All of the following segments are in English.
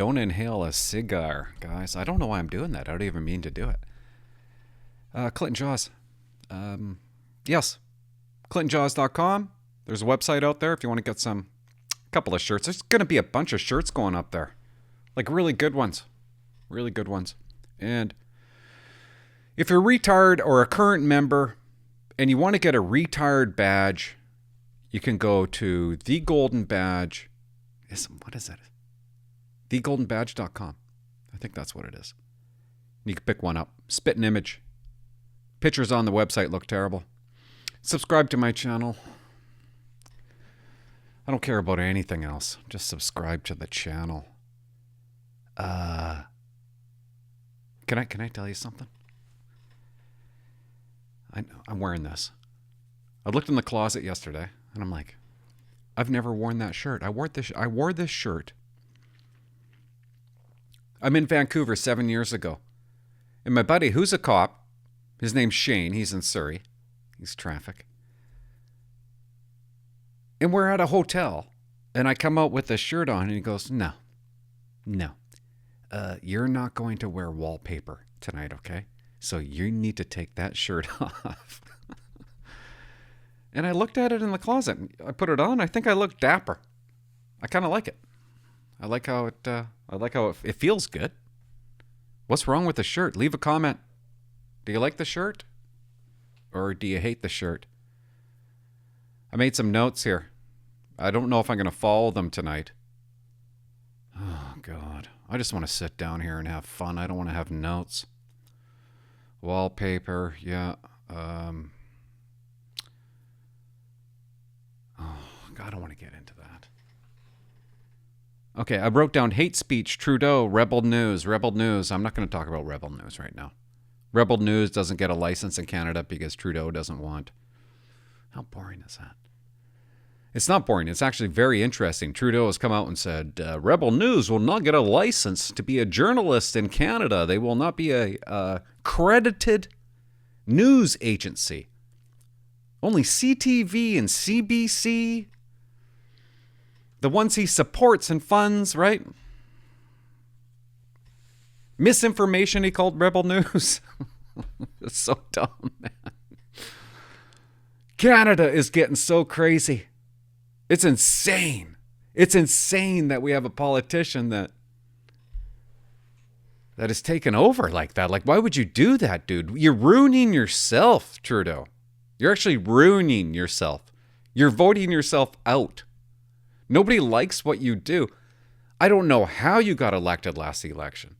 don't inhale a cigar, guys. I don't know why I'm doing that. I don't even mean to do it. Clinton Jaws. Yes, ClintonJaws.com. There's a website out there if you want to get a couple of shirts. There's going to be a bunch of shirts going up there. Like really good ones. Really good ones. And if you're retard or a current member and you want to get a retard badge, you can go to The Golden Badge. What is it? TheGoldenBadge.com. I think that's what it is. You can pick one up. Spit an image. Pictures on the website look terrible. Subscribe to my channel. I don't care about anything else. Just subscribe to the channel. Can I tell you something? I'm wearing this. I looked in the closet yesterday and I'm like, I've never worn that shirt. I wore this shirt. I'm in Vancouver 7 years ago. And my buddy, who's a cop, his name's Shane. He's in Surrey. He's traffic. And we're at a hotel. And I come out with this shirt on and he goes, no. You're not going to wear wallpaper tonight, okay? So you need to take that shirt off. And I looked at it in the closet. I put it on. I think I look dapper. I kind of like it. I like how it feels good. What's wrong with the shirt? Leave a comment. Do you like the shirt? Or do you hate the shirt? I made some notes here. I don't know if I'm going to follow them tonight. Oh, God. I just want to sit down here and have fun. I don't want to have notes. Wallpaper, yeah. Oh, God, I don't want to get into that. Okay, I wrote down hate speech, Trudeau, Rebel News. I'm not going to talk about Rebel News right now. Rebel News doesn't get a license in Canada because Trudeau doesn't want. How boring is that? It's not boring. It's actually very interesting. Trudeau has come out and said, Rebel News will not get a license to be a journalist in Canada. They will not be a credited news agency. Only CTV and CBC, the ones he supports and funds, right? Misinformation he called Rebel News. It's so dumb, man. Canada is getting so crazy. It's insane. It's insane that we have a politician that is taken over like that. Like, why would you do that, dude? You're ruining yourself, Trudeau. You're actually ruining yourself. You're voting yourself out. Nobody likes what you do. I don't know how you got elected last election.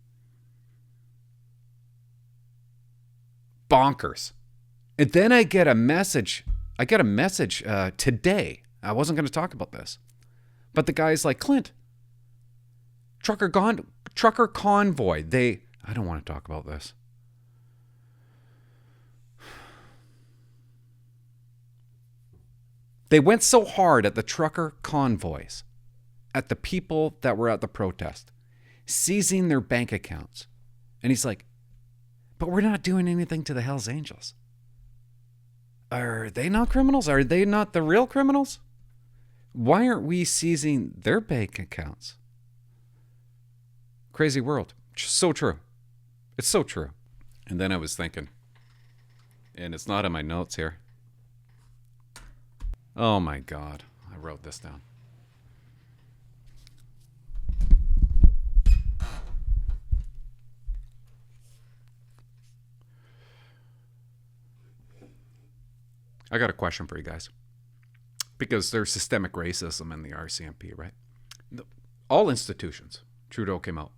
Bonkers. And then I get a message. Today. I wasn't going to talk about this. But the guy's like, Clint, trucker convoy. I don't want to talk about this. They went so hard at the trucker convoys, at the people that were at the protest, seizing their bank accounts. And he's like, but we're not doing anything to the Hells Angels. Are they not criminals? Are they not the real criminals? Why aren't we seizing their bank accounts? Crazy world. So true. It's so true. And then I was thinking, and it's not in my notes here. Oh my God. I wrote this down. I got a question for you guys. Because there's systemic racism in the RCMP, right? All institutions, Trudeau came out.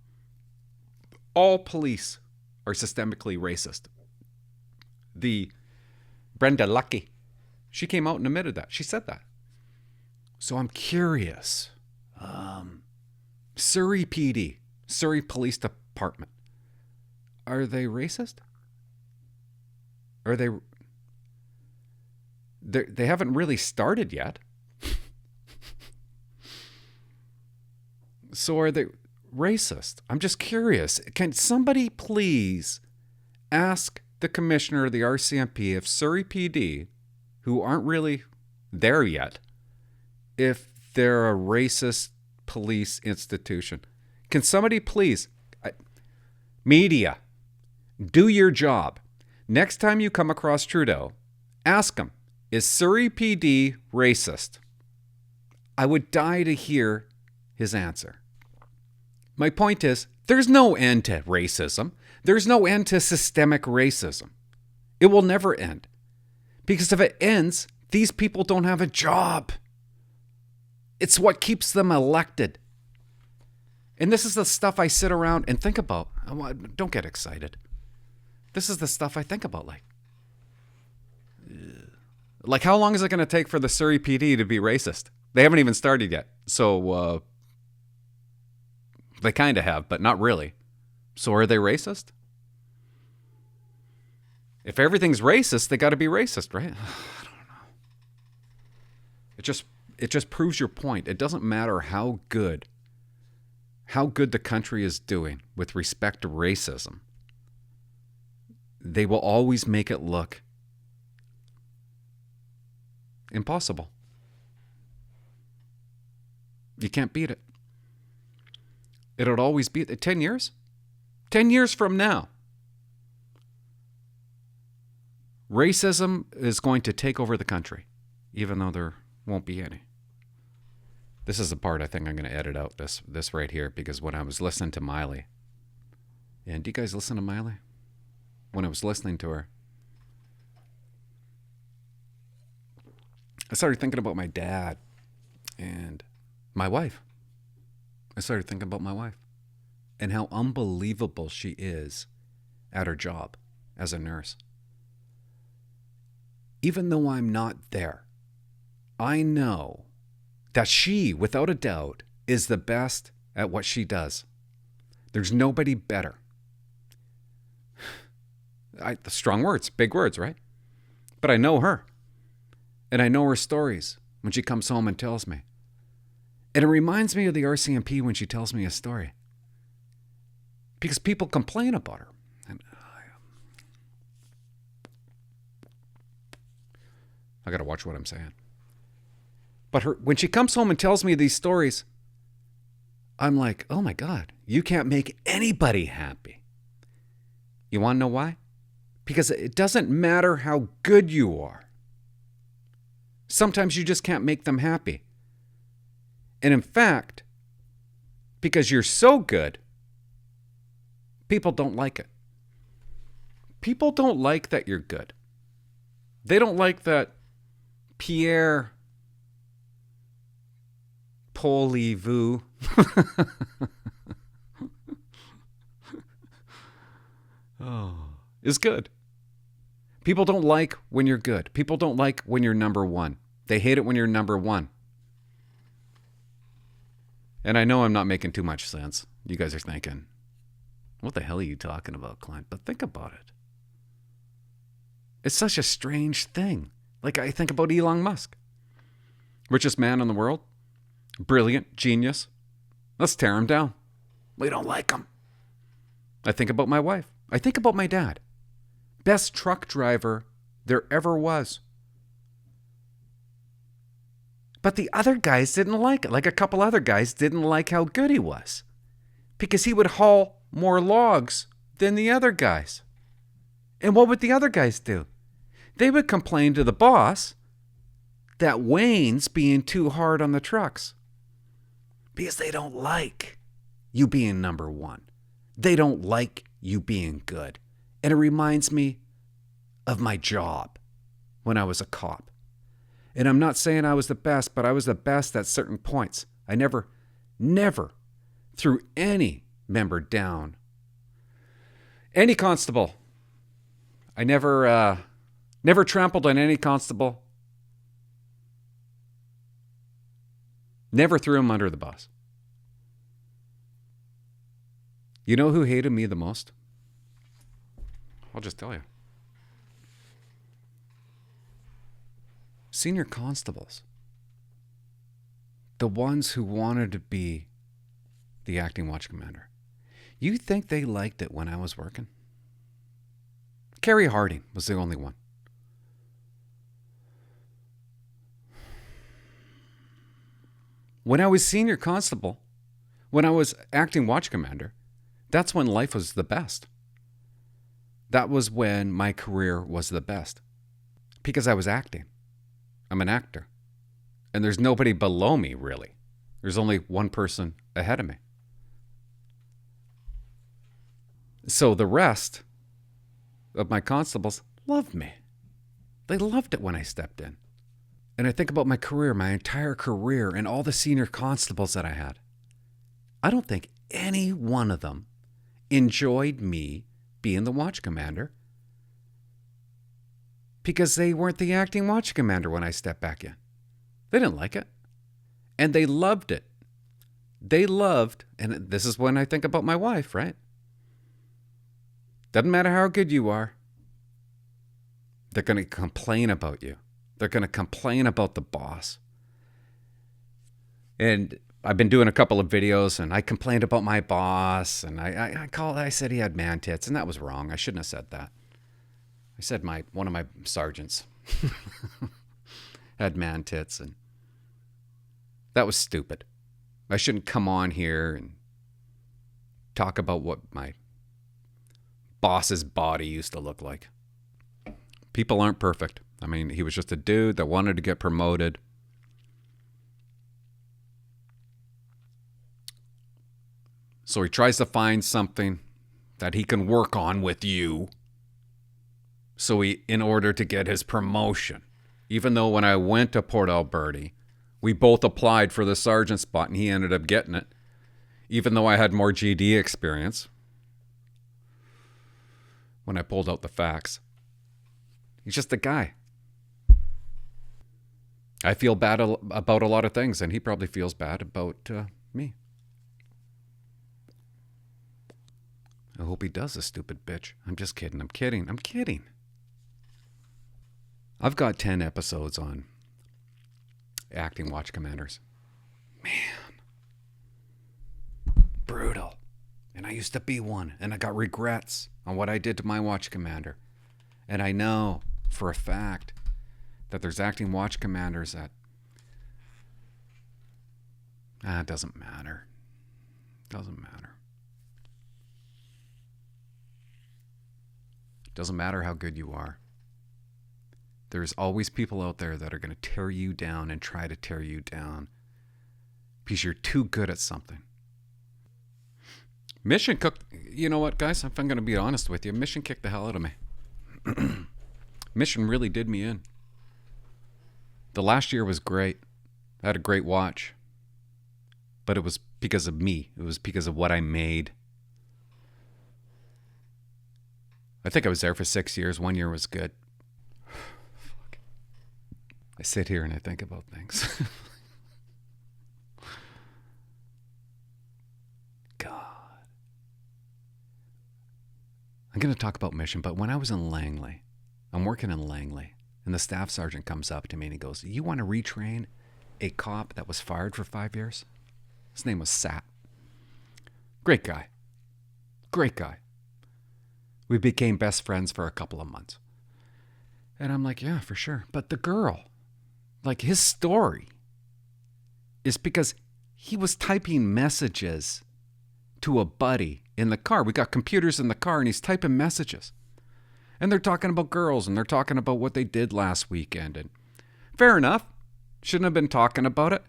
All police are systemically racist. The Brenda Lucki, she came out and admitted that. She said that. So I'm curious. Surrey PD, Surrey Police Department, are they racist? Are they... They haven't really started yet. So are they racist? I'm just curious. Can somebody please ask the commissioner of the RCMP if Surrey PD, who aren't really there yet, if they're a racist police institution? Can somebody please, media, do your job. Next time you come across Trudeau, ask him, is Surrey PD racist? I would die to hear his answer. My point is, there's no end to racism. There's no end to systemic racism. It will never end. Because if it ends, these people don't have a job. It's what keeps them elected. And this is the stuff I sit around and think about. Don't get excited. This is the stuff I think about. Like how long is it going to take for the Surrey PD to be racist? They haven't even started yet. So they kind of have, but not really. So are they racist? If everything's racist, they got to be racist, right? I don't know. It just proves your point. It doesn't matter how good the country is doing with respect to racism. They will always make it look impossible. You can't beat it. It'll always be 10 years. 10 years from now, racism is going to take over the country, even though there won't be any. This is the part I think I'm going to edit out, this right here, because when I was listening to Miley, and do you guys listen to Miley? When I was listening to her, I started thinking about my dad and my wife. I started thinking about my wife and how unbelievable she is at her job as a nurse. Even though I'm not there, I know that she, without a doubt, is the best at what she does. There's nobody better. Strong words, big words, right? But I know her. And I know her stories when she comes home and tells me. And it reminds me of the RCMP when she tells me a story. Because people complain about her. And I got to watch what I'm saying. But when she comes home and tells me these stories, I'm like, oh my God, you can't make anybody happy. You want to know why? Because it doesn't matter how good you are. Sometimes you just can't make them happy. And in fact, because you're so good, people don't like it. People don't like that you're good. They don't like that Pierre Polivu is good. People don't like when you're good. People don't like when you're number one. They hate it when you're number one. And I know I'm not making too much sense. You guys are thinking, what the hell are you talking about, Clint? But think about it. It's such a strange thing. Like I think about Elon Musk. Richest man in the world. Brilliant. Genius. Let's tear him down. We don't like him. I think about my wife. I think about my dad. Best truck driver there ever was. But the other guys didn't like it. Like a couple other guys didn't like how good he was. Because he would haul more logs than the other guys. And what would the other guys do? They would complain to the boss that Wayne's being too hard on the trucks. Because they don't like you being number one. They don't like you being good. And it reminds me of my job when I was a cop. And I'm not saying I was the best, but I was the best at certain points. I never threw any member down. Any constable. I never trampled on any constable. Never threw him under the bus. You know who hated me the most? I'll just tell you. Senior constables. The ones who wanted to be the acting watch commander. You think they liked it when I was working? Carrie Harding was the only one. When I was senior constable, When I was acting watch commander, that's when life was the best. That was when my career was the best. Because I was acting. I'm an actor. And there's nobody below me, really. There's only one person ahead of me. So the rest of my constables loved me. They loved it when I stepped in. And I think about my career, my entire career, and all the senior constables that I had. I don't think any one of them enjoyed me being the watch commander because they weren't the acting watch commander when I stepped back in. They didn't like it. And they loved it. They loved, and this is when I think about my wife, right? Doesn't matter how good you are. They're going to complain about you. They're going to complain about the boss. And I've been doing a couple of videos, and I complained about my boss, and I said he had man tits, and that was wrong. I shouldn't have said that. I said one of my sergeants had man tits, and that was stupid. I shouldn't come on here and talk about what my boss's body used to look like. People aren't perfect. I mean, he was just a dude that wanted to get promoted. So he tries to find something that he can work on with you. In order to get his promotion. Even though when I went to Port Alberti, we both applied for the sergeant spot and he ended up getting it. Even though I had more GD experience. When I pulled out the facts. He's just a guy. I feel bad about a lot of things, and he probably feels bad about me. I hope he does, a stupid bitch. I'm just kidding. I'm kidding. I've got 10 episodes on acting watch commanders. Man. Brutal. And I used to be one, and I got regrets on what I did to my watch commander. And I know for a fact that there's acting watch commanders that it doesn't matter. Doesn't matter how good you are. There's always people out there that are going to tear you down and try to tear you down because you're too good at something. Mission cooked, you know what, guys? If I'm going to be honest with you, Mission kicked the hell out of me. Mission really did me in. The last year was great. I had a great watch. But it was because of me. It was because of what I made. I think I was there for 6 years. 1 year was good. Fuck. I sit here and I think about things. God. I'm going to talk about Mission, but when I was in Langley, I'm working in Langley, and the staff sergeant comes up to me and he goes, "You want to retrain a cop that was fired for 5 years?" His name was Sat. Great guy. We became best friends for a couple of months. And I'm like, yeah, for sure. But the girl, like his story is because he was typing messages to a buddy in the car. We got computers in the car and he's typing messages. And they're talking about girls and they're talking about what they did last weekend. And fair enough. Shouldn't have been talking about it.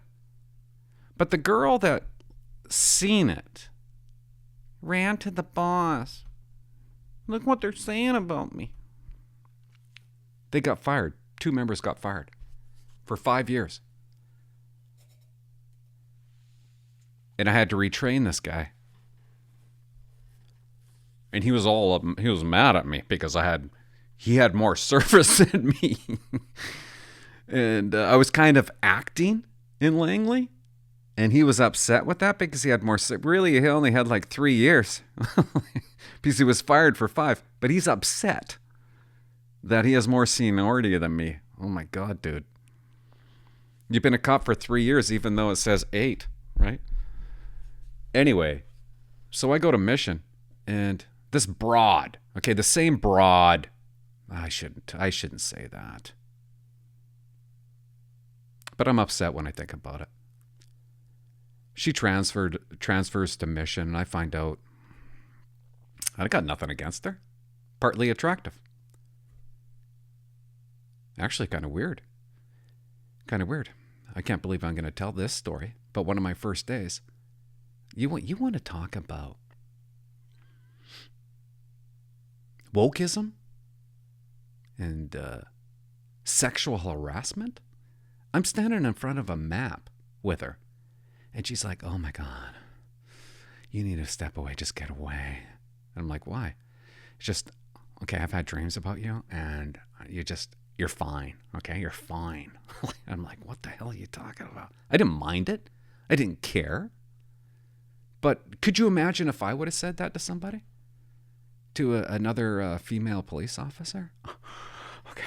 But the girl that seen it ran to the boss. Look what they're saying about me. They got fired. 2 members got fired for 5 years. And I had to retrain this guy. And he was mad at me because he had more service than me. And I was kind of acting in Langley. And he was upset with that because he had more. Really, he only had like 3 years because he was fired for 5. But he's upset that he has more seniority than me. Oh my God, dude. You've been a cop for 3 years, even though it says 8, right? Anyway, so I go to Mission, and this broad, okay, the same broad. I shouldn't say that. But I'm upset when I think about it. She transfers to Mission, and I find out I got nothing against her. Partly attractive. Actually, kind of weird. Kind of weird. I can't believe I'm going to tell this story, but one of my first days. You want to talk about wokeism and sexual harassment? I'm standing in front of a map with her, and she's like, "Oh my God, you need to step away, just get away." And I'm like, "Why?" It's just, okay, I've had dreams about you, and you're fine, okay? You're fine. I'm like, what the hell are you talking about? I didn't mind it. I didn't care. But could you imagine if I would have said that to somebody? To another female police officer? Okay.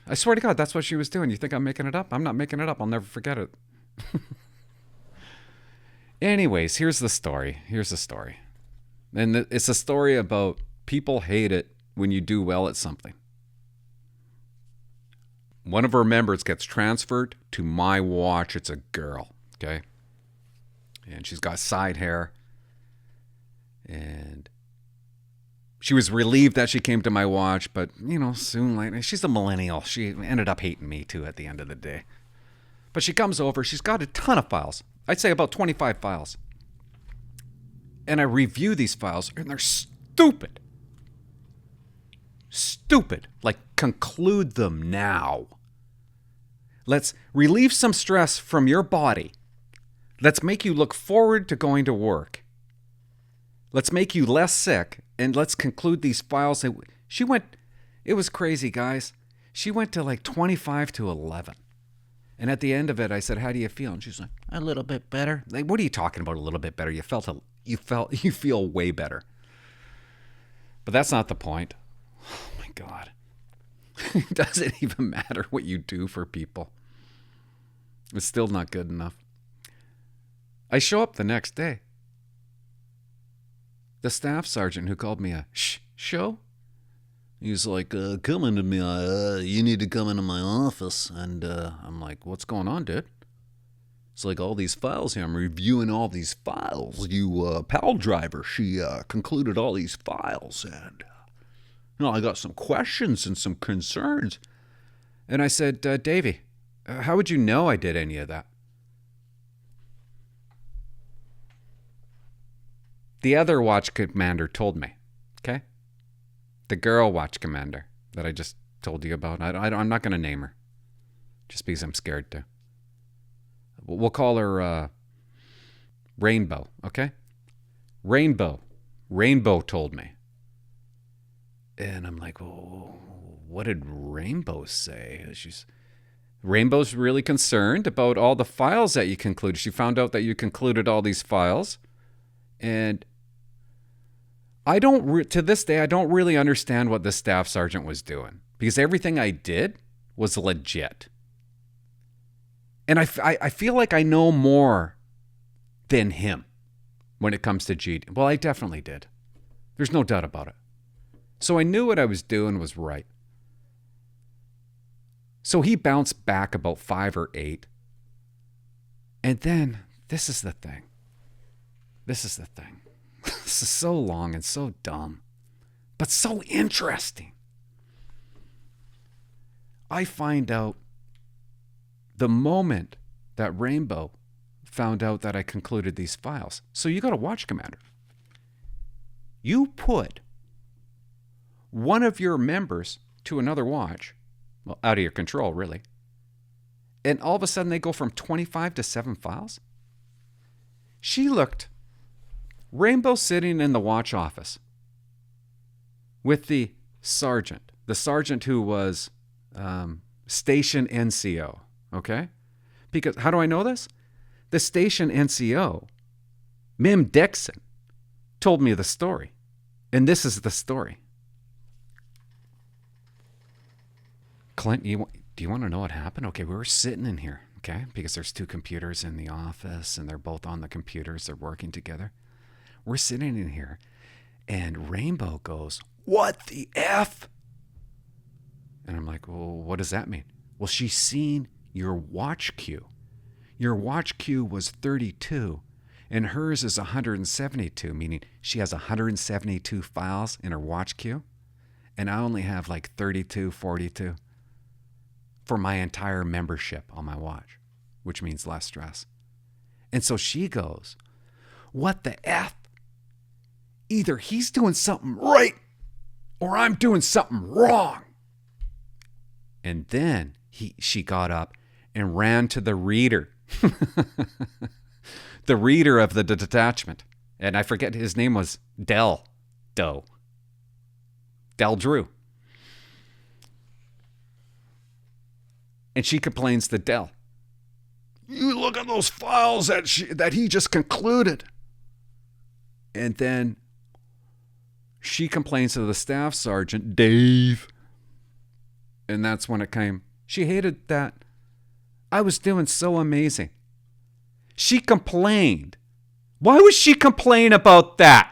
I swear to God, that's what she was doing. You think I'm making it up? I'm not making it up. I'll never forget it. Anyways, here's the story. And it's a story about people hate it when you do well at something. One of our members gets transferred to my watch. It's a girl, okay? And she's got side hair. And she was relieved that she came to my watch, but, soon later, she's a millennial. She ended up hating me, too, at the end of the day. But she comes over. She's got a ton of files. I'd say about 25 files. And I review these files, and they're stupid. Stupid. Like, conclude them now. Let's relieve some stress from your body. Let's make you look forward to going to work. Let's make you less sick, and let's conclude these files. It was crazy, guys. She went to like 25 to 11. And at the end of it, I said, "How do you feel?" And she's like, "A little bit better." Like, what are you talking about, a little bit better? You feel way better. But that's not the point. Oh my God. It doesn't even matter what you do for people. It's still not good enough. I show up the next day. The staff sergeant who called me a show, he's like, "Come into me. You need to come into my office." And I'm like, "What's going on, dude?" It's like, all these files here. I'm reviewing all these files. You pal driver, she concluded all these files. And I got some questions and some concerns. And I said, "Davey, how would you know I did any of that?" The other watch commander told me, okay? The girl watch commander that I just told you about. I'm not going to name her, just because I'm scared to. We'll call her Rainbow, okay? Rainbow told me. And I'm like, "Oh, what did Rainbow say?" Rainbow's really concerned about all the files that you concluded. She found out that you concluded all these files. And to this day, I don't really understand what the staff sergeant was doing, because everything I did was legit. And I feel like I know more than him when it comes to cheating. Well, I definitely did. There's no doubt about it. So I knew what I was doing was right. So he bounced back about 5 or 8. And then, this is the thing. This is so long and so dumb, but so interesting. I find out the moment that Rainbow found out that I concluded these files. So you got a watch commander. You put one of your members to another watch, well, out of your control, really. And all of a sudden they go from 25 to 7 files. Rainbow sitting in the watch office with the sergeant who was station NCO, okay? Because how do I know this? The station NCO, Mim Dixon, told me the story. And this is the story. Clint, do you want to know what happened? Okay, we were sitting in here, okay? Because there's 2 computers in the office, and they're both on the computers. They're working together. We're sitting in here, and Rainbow goes, "What the F?" And I'm like, "Well, what does that mean?" "Well, she's seen your watch queue. Your watch queue was 32 and hers is 172, meaning she has 172 files in her watch queue. And I only have like 32, 42 for my entire membership on my watch, which means less stress. And so she goes, what the F? Either he's doing something right or I'm doing something wrong. And then she got up and ran to the reader. The reader of the detachment. And I forget, his name was Del Drew. And she complains to Del. You look at those files that he just concluded. And then she complains to the staff sergeant, Dave. And that's when it came. She hated that I was doing so amazing. She complained. Why would she complain about that?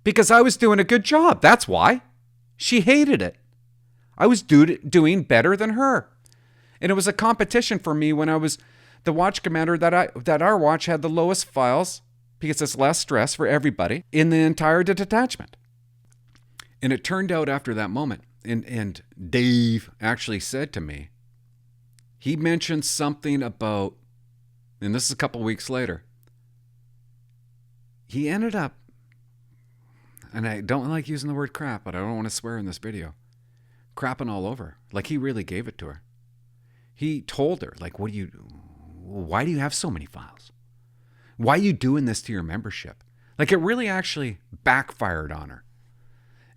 Because I was doing a good job. That's why. She hated it. I was doing better than her. And it was a competition for me when I was the watch commander that our watch had the lowest files because it's less stress for everybody in the entire detachment. And it turned out after that moment, and Dave actually said to me, he mentioned something about, and this is a couple weeks later, he ended up, and I don't like using the word crap, but I don't want to swear in this video, crapping all over. Like he really gave it to her. He told her, like, why do you have so many files? Why are you doing this to your membership? Like it really actually backfired on her.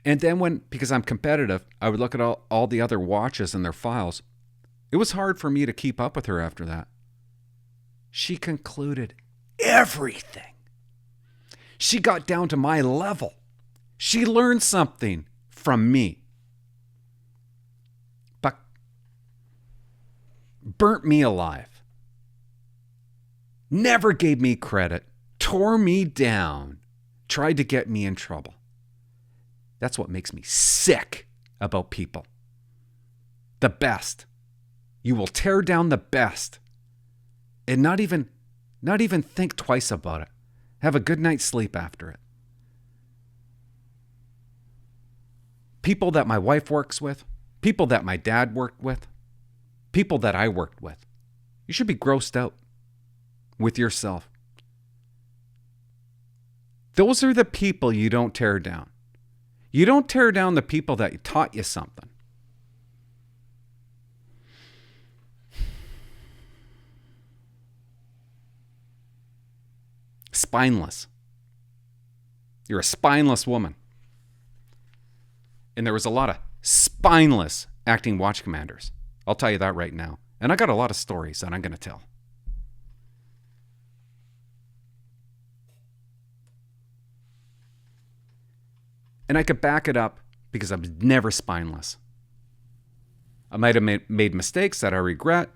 And then because I'm competitive, I would look at all the other watches and their files. It was hard for me to keep up with her after that. She concluded everything. She got down to my level. She learned something from me. But burnt me alive. Never gave me credit. Tore me down. Tried to get me in trouble. That's what makes me sick about people. The best. You will tear down the best and not even think twice about it. Have a good night's sleep after it. People that my wife works with, people that my dad worked with, people that I worked with. You should be grossed out with yourself. Those are the people you don't tear down. You don't tear down the people that taught you something. Spineless. You're a spineless woman. And there was a lot of spineless acting watch commanders. I'll tell you that right now. And I got a lot of stories that I'm going to tell. And I could back it up because I was never spineless. I might have made mistakes that I regret.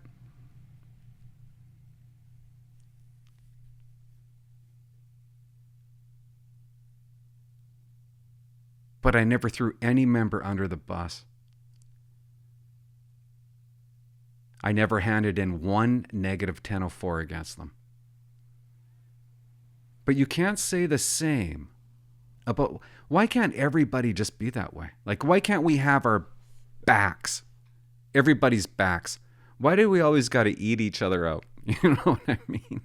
But I never threw any member under the bus. I never handed in one negative 1004 against them. But you can't say the same about, why can't everybody just be that way? Like, why can't we have our backs? Everybody's backs. Why do we always got to eat each other out? You know what I mean?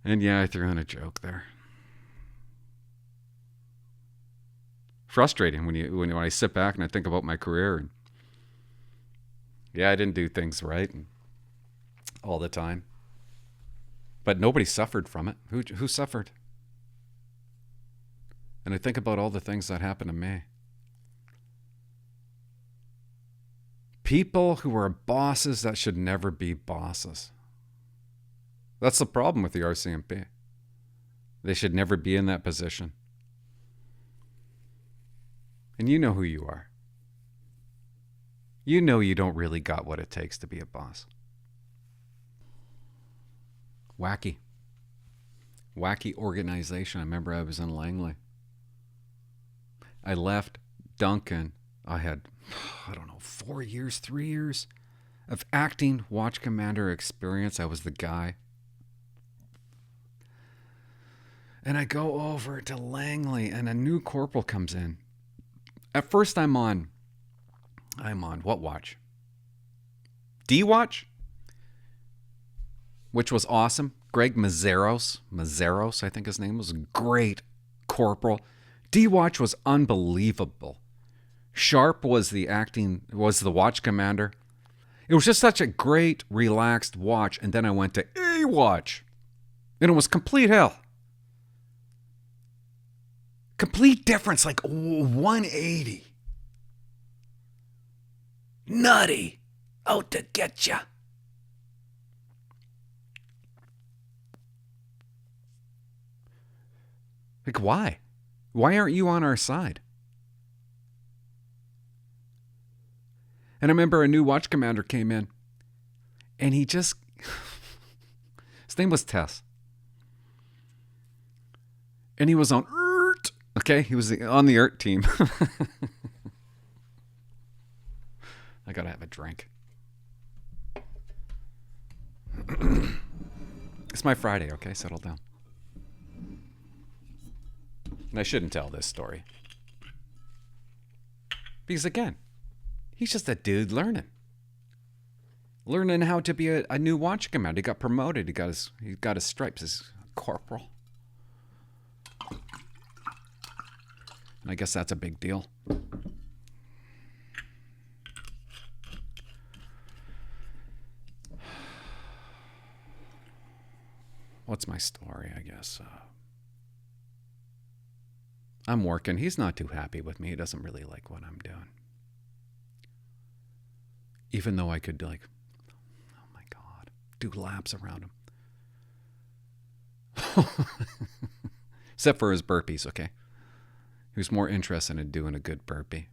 And yeah, I threw in a joke there. Frustrating when I sit back and I think about my career, and yeah, I didn't do things right and all the time, but nobody suffered from it. Who suffered? And I think about all the things that happened to me. People who are bosses that should never be bosses. That's the problem with the RCMP. They should never be in that position. And you know who you are. You know you don't really got what it takes to be a boss. Wacky organization. I remember I was in Langley. I left Duncan. I had, 3 years. of acting watch commander experience. I was the guy. And I go over to Langley and a new corporal comes in. At first I'm on what watch? D watch? Which was awesome. Greg Mazzaros, I think his name was, a great corporal. D watch was unbelievable. Sharp was the watch commander. It was just such a great, relaxed watch. And then I went to A watch. And it was complete hell. Complete difference, like 180. Nutty. Out to get ya. Like, why? Why aren't you on our side? And I remember a new watch commander came in. And he just... his name was Tess. And he was on ERT. Okay? He was on the ERT team. I gotta have a drink. It's my Friday, okay? Settle down. And I shouldn't tell this story. Because again, he's just a dude learning. Learning how to be a new watch commander. He got promoted. He got his stripes as corporal. And I guess that's a big deal. What's my story, I guess? I'm working. He's not too happy with me. He doesn't really like what I'm doing. Even though I could, like, oh my God, do laps around him. Except for his burpees, okay? He was more interested in doing a good burpee.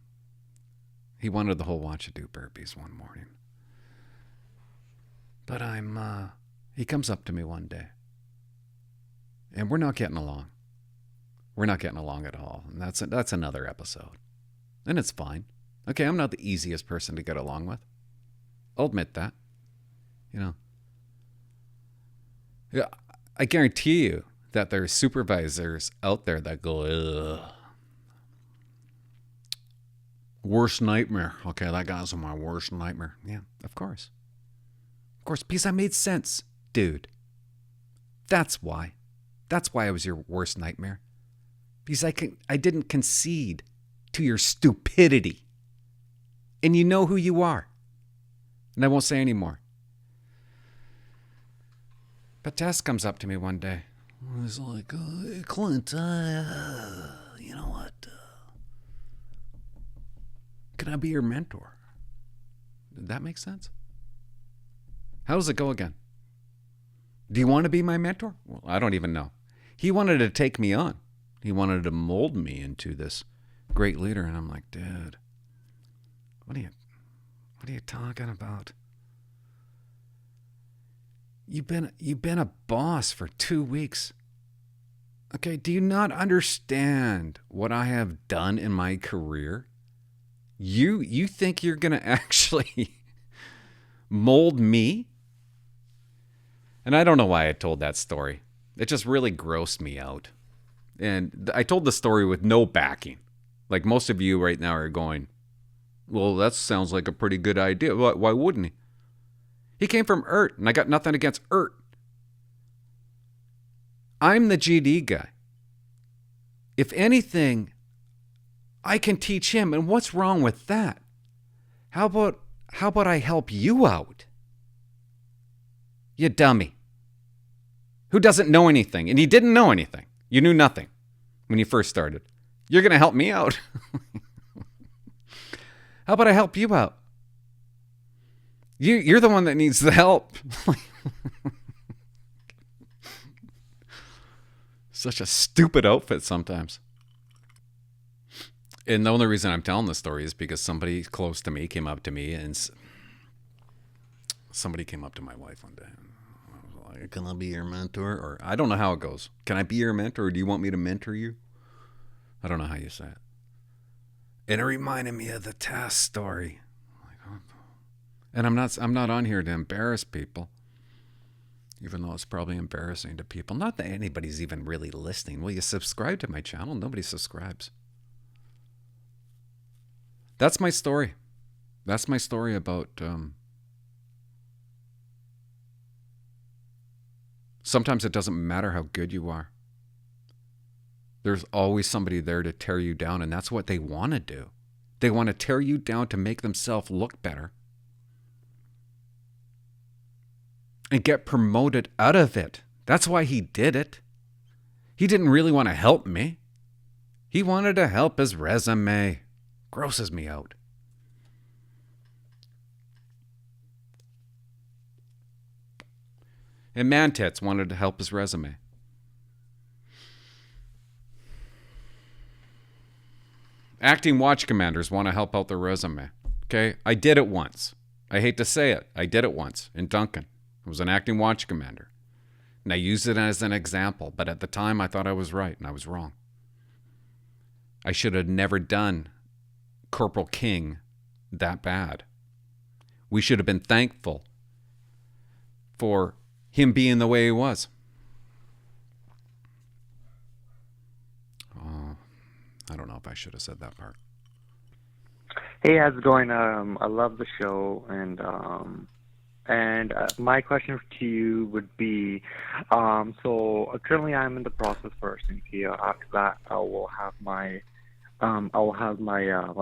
He wanted the whole watch to do burpees one morning. But he comes up to me one day. And we're not getting along. We're not getting along at all. And that's another episode. And it's fine. Okay, I'm not the easiest person to get along with. I'll admit that. You know. Yeah, I guarantee you that there's supervisors out there that go, ugh. Worst nightmare. Okay, that guy's my worst nightmare. Yeah, of course. Of course, because I made sense, dude. That's why. That's why I was your worst nightmare. Because I didn't concede to your stupidity. And you know who you are. And I won't say any more. But Tess comes up to me one day. He's like, hey, Clint, you know what? Can I be your mentor? Did that make sense? How does it go again? Do you want to be my mentor? Well, I don't even know. He wanted to take me on. He wanted to mold me into this great leader. And I'm like, dude, what are you talking about? You've been a boss for 2 weeks. Okay, do you not understand what I have done in my career? You think you're going to actually mold me? And I don't know why I told that story. It just really grossed me out. And I told the story with no backing. Like most of you right now are going, well, that sounds like a pretty good idea. Why wouldn't he? He came from ERT, and I got nothing against ERT. I'm the GD guy. If anything, I can teach him, and what's wrong with that? How about I help you out? You dummy. Who doesn't know anything? And you didn't know anything. You knew nothing when you first started. You're going to help me out. How about I help you out? You're the one that needs the help. Such a stupid outfit sometimes. And the only reason I'm telling this story is because somebody close to me came up to me, and somebody came up to my wife one day. I was like, can I be your mentor? Or I don't know how it goes. Can I be your mentor, or do you want me to mentor you? I don't know how you say it. And it reminded me of the Tess story. And I'm not on here to embarrass people, even though it's probably embarrassing to people. Not that anybody's even really listening. Will you subscribe to my channel? Nobody subscribes. That's my story. That's my story about sometimes it doesn't matter how good you are. There's always somebody there to tear you down, and that's what they want to do. They want to tear you down to make themselves look better and get promoted out of it. That's why he did it. He didn't really want to help me. He wanted to help his resume. Grosses me out. And Mantits wanted to help his resume. Acting watch commanders want to help out their resume. Okay? I did it once. I hate to say it. I did it once in Duncan. I was an acting watch commander. And I used it as an example. But at the time, I thought I was right, and I was wrong. I should have never done Corporal King that bad. We should have been thankful for him being the way he was. Oh, I don't know if I should have said that part. Hey, how's it going? I love the show, and my question to you would be, so currently I'm in the process for CP. After that, I will have my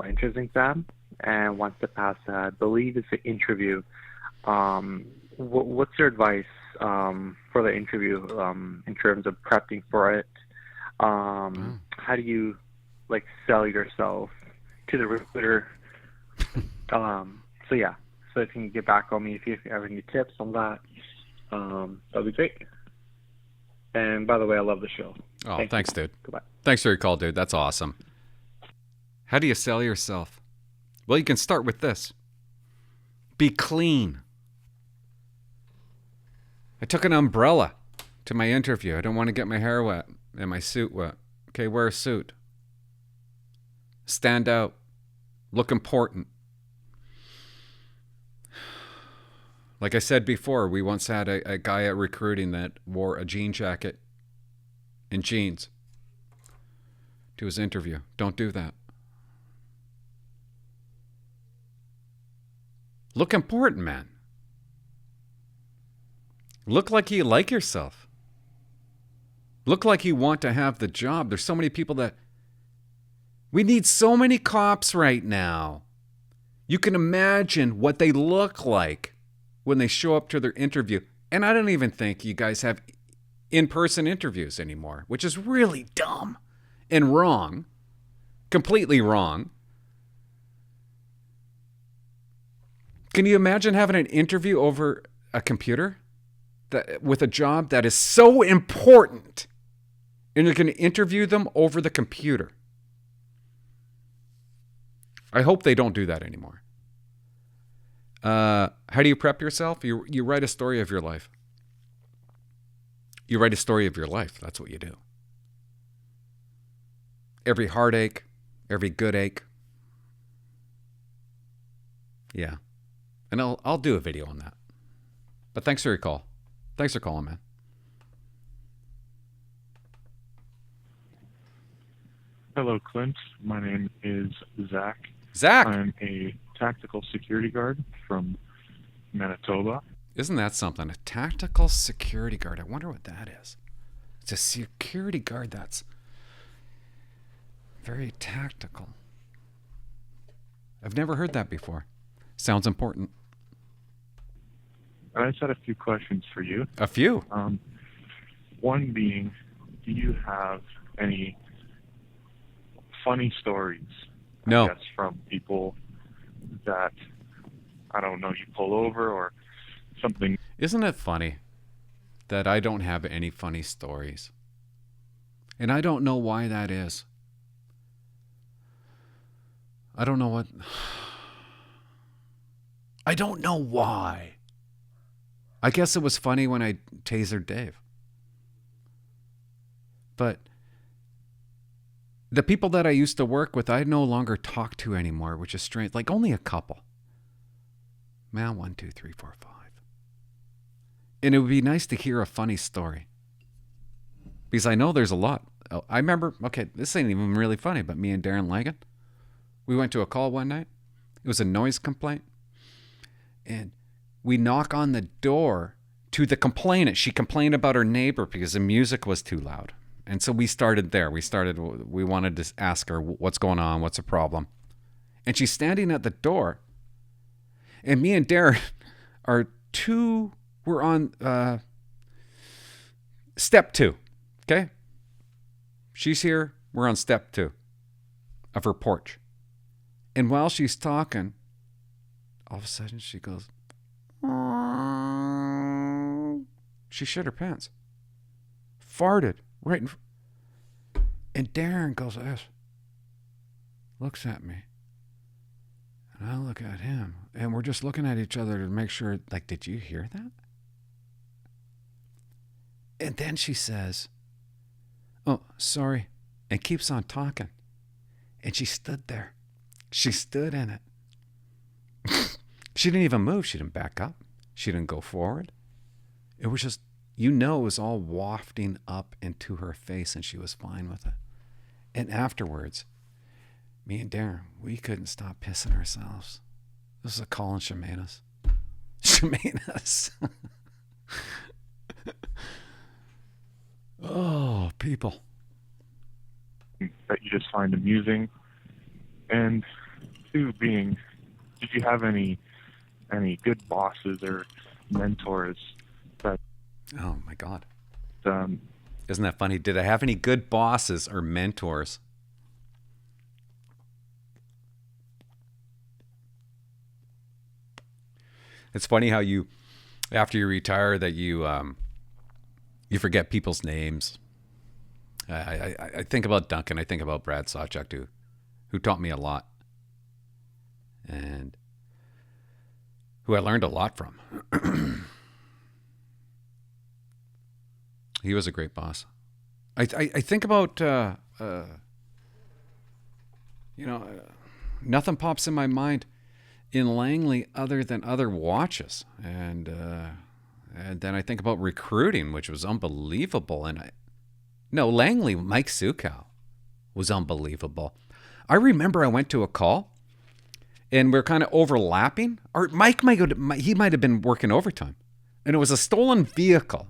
entrance exam, and once I pass that, I believe it's the interview. What's your advice for the interview in terms of prepping for it? How do you sell yourself to the recruiter? So if you can get back on me if you have any tips on that, that'd be great. And by the way, I love the show. Oh, thanks, dude. Goodbye. Thanks for your call, dude. That's awesome. How do you sell yourself? Well, you can start with this. Be clean. I took an umbrella to my interview. I don't want to get my hair wet and my suit wet. Okay, wear a suit. Stand out. Look important. Like I said before, we once had a guy at recruiting that wore a jean jacket and jeans to his interview. Don't do that. Look important, man. Look like you like yourself. Look like you want to have the job. There's so many people that... We need so many cops right now. You can imagine what they look like when they show up to their interview. And I don't even think you guys have in-person interviews anymore, which is really dumb and wrong. Completely wrong. Can you imagine having an interview over a computer with a job that is so important, and you're going to interview them over the computer? I hope they don't do that anymore. How do you prep yourself? You write a story of your life. You write a story of your life. That's what you do. Every heartache, every good ache. Yeah. And I'll do a video on that. But thanks for your call. Thanks for calling, man. Hello, Clint. My name is Zach. Zach! I'm a tactical security guard from Manitoba. Isn't that something? A tactical security guard. I wonder what that is. It's a security guard that's very tactical. I've never heard that before. Sounds important. I just had a few questions for you. A few? One being, do you have any funny stories? No. I guess from people that, I don't know, you pull over or something. Isn't it funny that I don't have any funny stories? And I don't know why that is. I don't know what... I don't know why. I guess it was funny when I tasered Dave. But the people that I used to work with, I no longer talk to anymore, which is strange. Like only a couple. Man, 1, 2, 3, 4, 5. And it would be nice to hear a funny story. Because I know there's a lot. I remember, okay, this ain't even really funny, but me and Darren Langley, we went to a call one night. It was a noise complaint. And we knock on the door to the complainant. She complained about her neighbor because the music was too loud. And so we started there. We wanted to ask her, what's going on? What's the problem? And she's standing at the door. And me and Darren we're on step 2. Okay? She's here. We're on step 2 of her porch. And while she's talking, all of a sudden she goes, she shit her pants. Farted right in and Darren goes like this, looks at me. And I look at him. And we're just looking at each other to make sure, like, did you hear that? And then she says, oh, sorry, and keeps on talking. And she stood there. She stood in it. She didn't even move. She didn't back up. She didn't go forward. It was just, it was all wafting up into her face, and she was fine with it. And afterwards, me and Darren, we couldn't stop pissing ourselves. This is a call in Shemanis. Shemanis. Oh, people. That you just find amusing? And 2 being, did you have any good bosses or mentors that... Oh, my God. Isn't that funny? Did I have any good bosses or mentors? It's funny how you, after you retire, that you forget people's names. I think about Duncan. I think about Brad Sawchuk, who taught me a lot, and who I learned a lot from. He was a great boss. I think about nothing pops in my mind in Langley other than other watches, and then I think about recruiting, which was unbelievable. And Langley, Mike Sukow was unbelievable. I remember I went to a call, and we're kind of overlapping. Or Mike he might have been working overtime, and it was a stolen vehicle.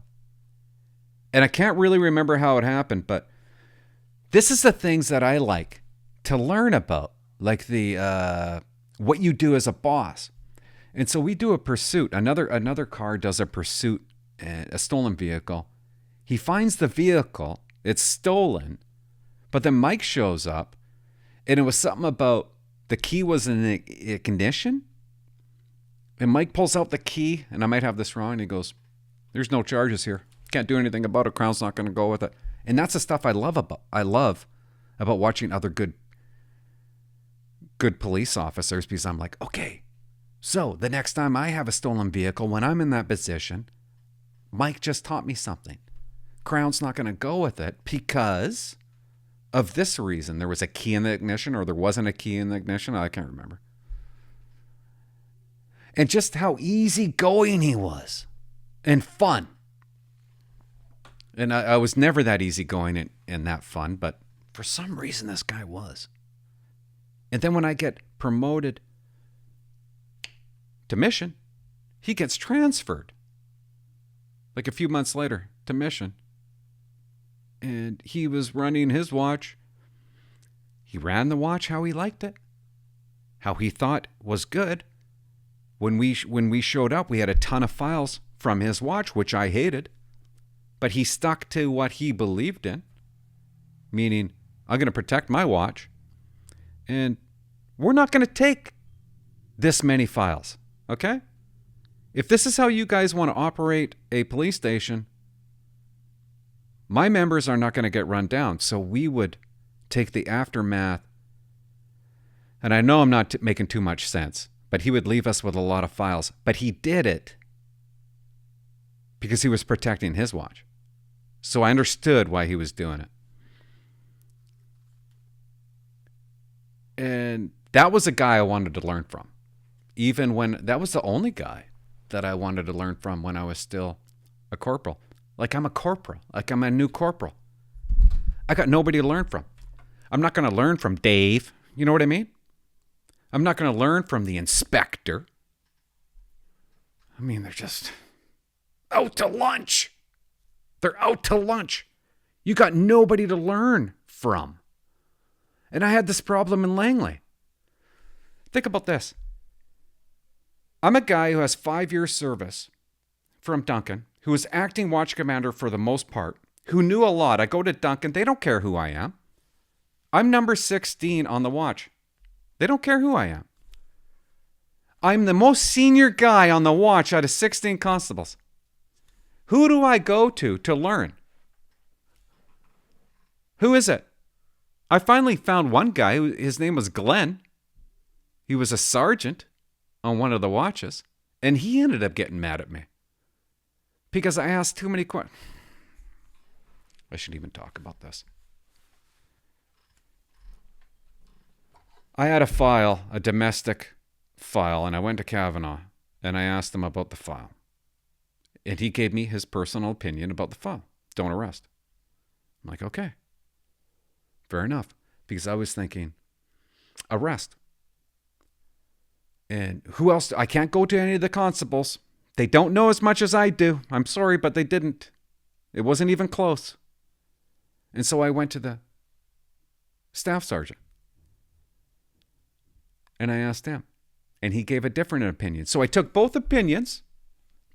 And I can't really remember how it happened, but this is the things that I like to learn about, like the what you do as a boss. And so we do a pursuit. Another car does a pursuit, a stolen vehicle. He finds the vehicle. It's stolen. But then Mike shows up, and it was something about the key was in the ignition. And Mike pulls out the key, and I might have this wrong, and he goes, there's no charges here. Can't do anything about it. Crown's not going to go with it. And that's the stuff I love about watching other good police officers, because I'm like, okay, so the next time I have a stolen vehicle, when I'm in that position, Mike just taught me something. Crown's not going to go with it because of this reason. There was a key in the ignition, or there wasn't a key in the ignition. I can't remember. And just how easygoing he was and fun. And I was never that easygoing and that fun, but for some reason this guy was. And then when I get promoted to mission, he gets transferred. Like a few months later to mission. And he was running his watch. He ran the watch how he liked it, how he thought was good. When we showed up, we had a ton of files from his watch, which I hated. But he stuck to what he believed in, meaning I'm going to protect my watch, and we're not going to take this many files, okay? If this is how you guys want to operate a police station, my members are not going to get run down. So we would take the aftermath, and I know I'm not making too much sense, but he would leave us with a lot of files. But he did it because he was protecting his watch. So I understood why he was doing it. And that was a guy I wanted to learn from. even when that was the only guy that I wanted to learn from when I was still a corporal. Like I'm a corporal, like I'm a new corporal. I got nobody to learn from. I'm not going to learn from Dave. You know what I mean? I'm not going to learn from the inspector. I mean, they're just out to lunch. They're out to lunch. You got nobody to learn from. And I had this problem in Langley. Think about this. I'm a guy who has 5 years service from Duncan, who was acting watch commander for the most part, who knew a lot. I go to Duncan. They don't care who I am. I'm number 16 on the watch. They don't care who I am. I'm the most senior guy on the watch out of 16 constables. Who do I go to learn? Who is it? I finally found one guy. His name was Glenn. He was a sergeant on one of the watches, and he ended up getting mad at me because I asked too many questions. I shouldn't even talk about this. I had a file, a domestic file, and I went to Kavanaugh, and I asked him about the file. And he gave me his personal opinion about the file. Don't arrest. I'm like, okay. Fair enough. Because I was thinking, arrest. And who else? I can't go to any of the constables. They don't know as much as I do. I'm sorry, but they didn't. It wasn't even close. And so I went to the staff sergeant. And I asked him. And he gave a different opinion. So I took both opinions.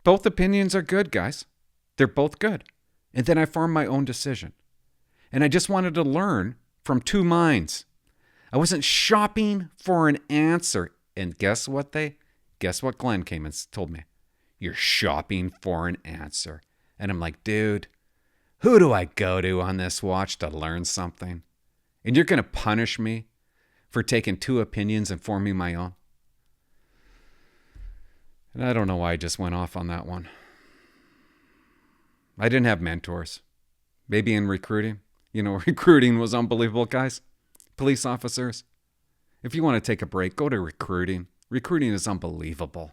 Both opinions are good, guys. They're both good. And then I formed my own decision. And I just wanted to learn from two minds. I wasn't shopping for an answer. And guess what Glenn came and told me? You're shopping for an answer. And I'm like, dude, who do I go to on this watch to learn something? And you're going to punish me for taking two opinions and forming my own? And I don't know why I just went off on that one. I didn't have mentors. Maybe in recruiting. Recruiting was unbelievable, guys. Police officers. If you want to take a break, go to recruiting. Recruiting is unbelievable.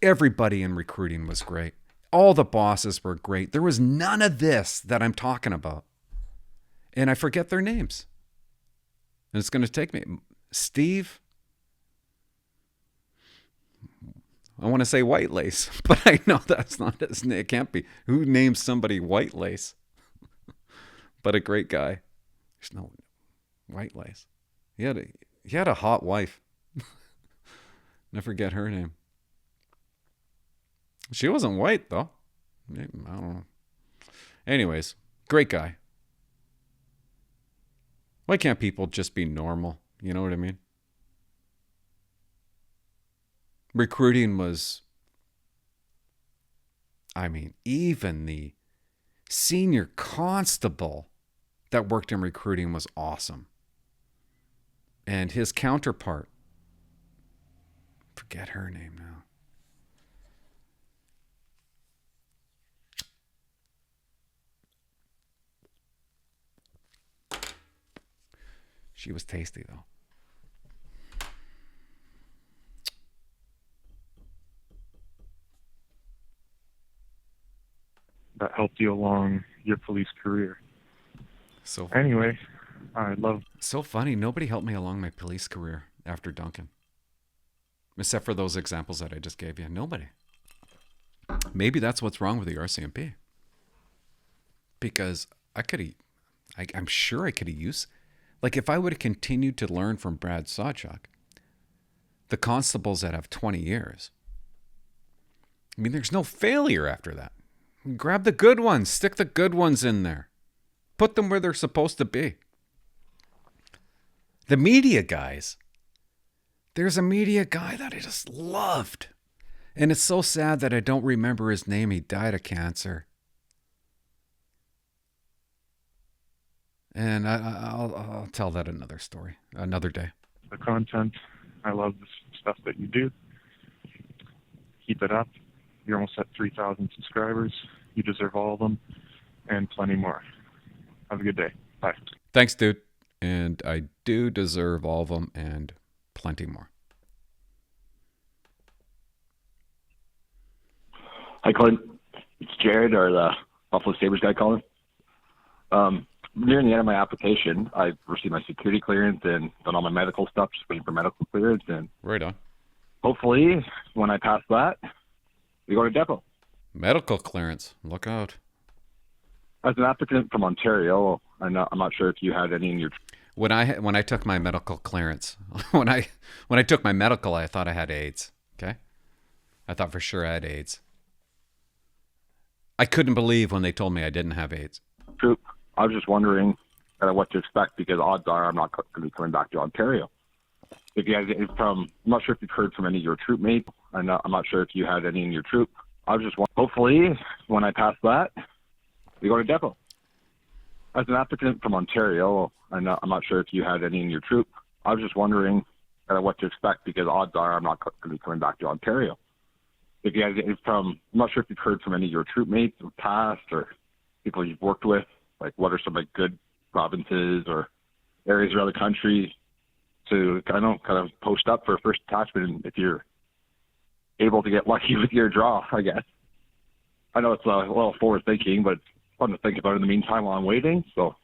Everybody in recruiting was great. All the bosses were great. There was none of this that I'm talking about. And I forget their names. And it's going to take me. Steve. I want to say White Lace, but I know that's not his name. It can't be. Who names somebody White Lace? But a great guy. There's no White Lace. He had a hot wife. Never forget her name. She wasn't white, though. I don't know. Anyways, great guy. Why can't people just be normal? You know what I mean? Recruiting was, even the senior constable that worked in recruiting was awesome. And his counterpart, forget her name now. She was tasty, though. That helped you along your police career. So anyway, I love. So funny. Nobody helped me along my police career after Duncan, except for those examples that I just gave you. Nobody. Maybe that's what's wrong with the RCMP. Because I'm sure I could have used, like if I would have continued to learn from Brad Sawchuk, the constables that have 20 years. There's no failure after that. Grab the good ones. Stick the good ones in there. Put them where they're supposed to be. The media guys. There's a media guy that I just loved. And it's so sad that I don't remember his name. He died of cancer. And I'll tell that another story, another day. The content. I love the stuff that you do. Keep it up. You're almost at 3,000 subscribers. You deserve all of them and plenty more. Have a good day. Bye. Thanks, dude. And I do deserve all of them and plenty more. Hi, Clint. It's Jared, or the Buffalo Sabres guy calling. Near the end of my application, I received my security clearance and done all my medical stuff, just waiting for medical clearance. And Right on. hopefully, when I pass that, we go to depot. Medical clearance. Look out. As an applicant from Ontario, I'm not sure if you had any in your... When I took my medical clearance, when I took my medical, I thought I had AIDS. Okay, I thought for sure I had AIDS. I couldn't believe when they told me I didn't have AIDS. troop. I was just wondering what to expect, because odds are I'm not going to be coming back to Ontario. If you had I'm not sure if you've heard from any of your troop mates. I'm not sure if you had any in your troop. I was just hopefully when I pass that, we go to depot. As an applicant from Ontario, I'm not sure if you had any in your troop. I was just wondering what to expect, because odds are I'm not going to be coming back to Ontario. If you had I'm not sure if you've heard from any of your troop mates in the past, or people you've worked with, like what are some good provinces or areas around the country to kind of post up for a first attachment, if you're able to get lucky with your draw, I guess. I know it's a little forward thinking, but it's fun to think about in the meantime while I'm waiting. So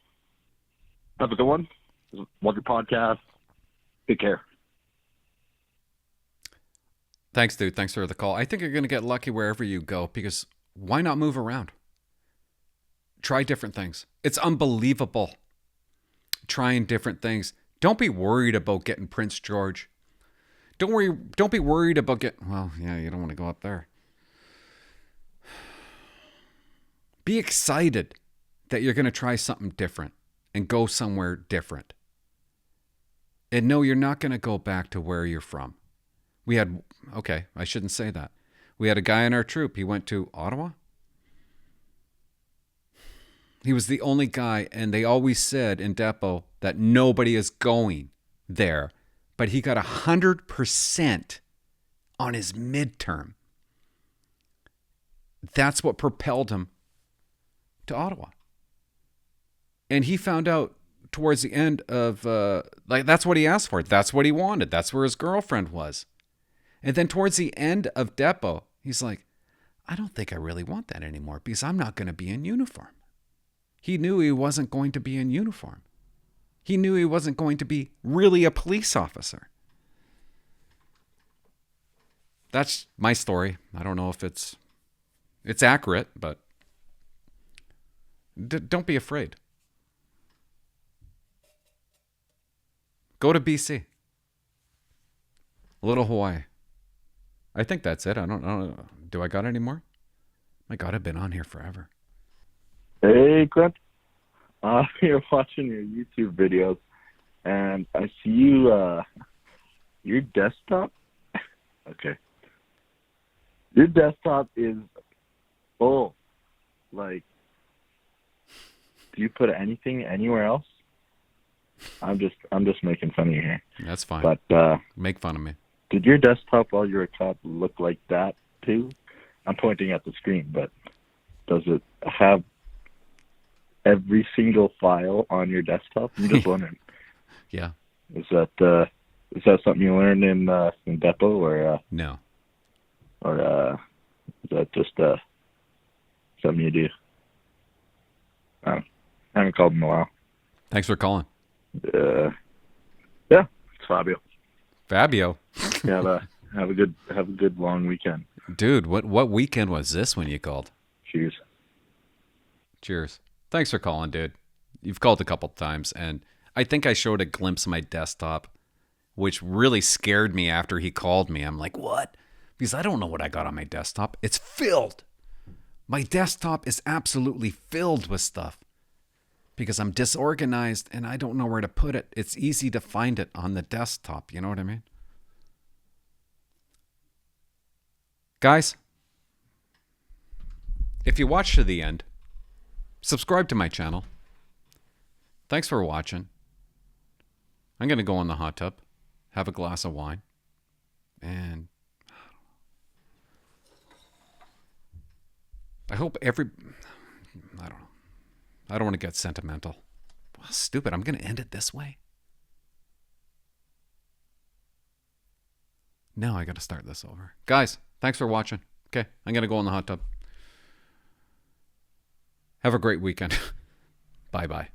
have a good one. Love your podcast. Take care. Thanks, dude. Thanks for the call. I think you're going to get lucky wherever you go, because why not move around? Try different things. It's unbelievable. Trying different things. Don't be worried about getting Prince George. Don't be worried about well, yeah, you don't want to go up there. Be excited that you're going to try something different and go somewhere different. And no, you're not going to go back to where you're from. I shouldn't say that. We had a guy in our troop. He went to Ottawa. He was the only guy, and they always said in depot that nobody is going there. But he got 100% on his midterm. That's what propelled him to Ottawa. And he found out towards the end of, that's what he asked for. That's what he wanted. That's where his girlfriend was. And then towards the end of depot, he's like, I don't think I really want that anymore, because I'm not going to be in uniform. He knew he wasn't going to be in uniform. He knew he wasn't going to be really a police officer. That's my story. I don't know if it's accurate, but don't be afraid. Go to BC. Little Hawaii. I think that's it. I don't know. Do I got any more? My God, I've been on here forever. Hey, Clint. You're watching your YouTube videos, and I see your desktop. Okay. Your desktop is full. Like, do you put anything anywhere else? I'm just making fun of you here. That's fine. But make fun of me. Did your desktop while you were a cop look like that too? I'm pointing at the screen, but does it have every single file on your desktop? I'm just wondering. Yeah. Is that something you learned in depot, or no? Or is that just something you do? I haven't called in a while. Thanks for calling. Yeah, it's Fabio. Fabio. Have a good long weekend. Dude, what weekend was this when you called? Cheers. Cheers. Thanks for calling, dude. You've called a couple times, and I think I showed a glimpse of my desktop, which really scared me after he called me. I'm like, what? Because I don't know what I got on my desktop. It's filled. My desktop is absolutely filled with stuff because I'm disorganized and I don't know where to put it. It's easy to find it on the desktop. You know what I mean? Guys, if you watch to the end, subscribe to my channel. Thanks for watching. I'm going to go in the hot tub, have a glass of wine, and I hope I don't know. I don't want to get sentimental. Well, stupid. I'm going to end it this way. No, I got to start this over. Guys, thanks for watching. Okay, I'm going to go in the hot tub. Have a great weekend. Bye-bye.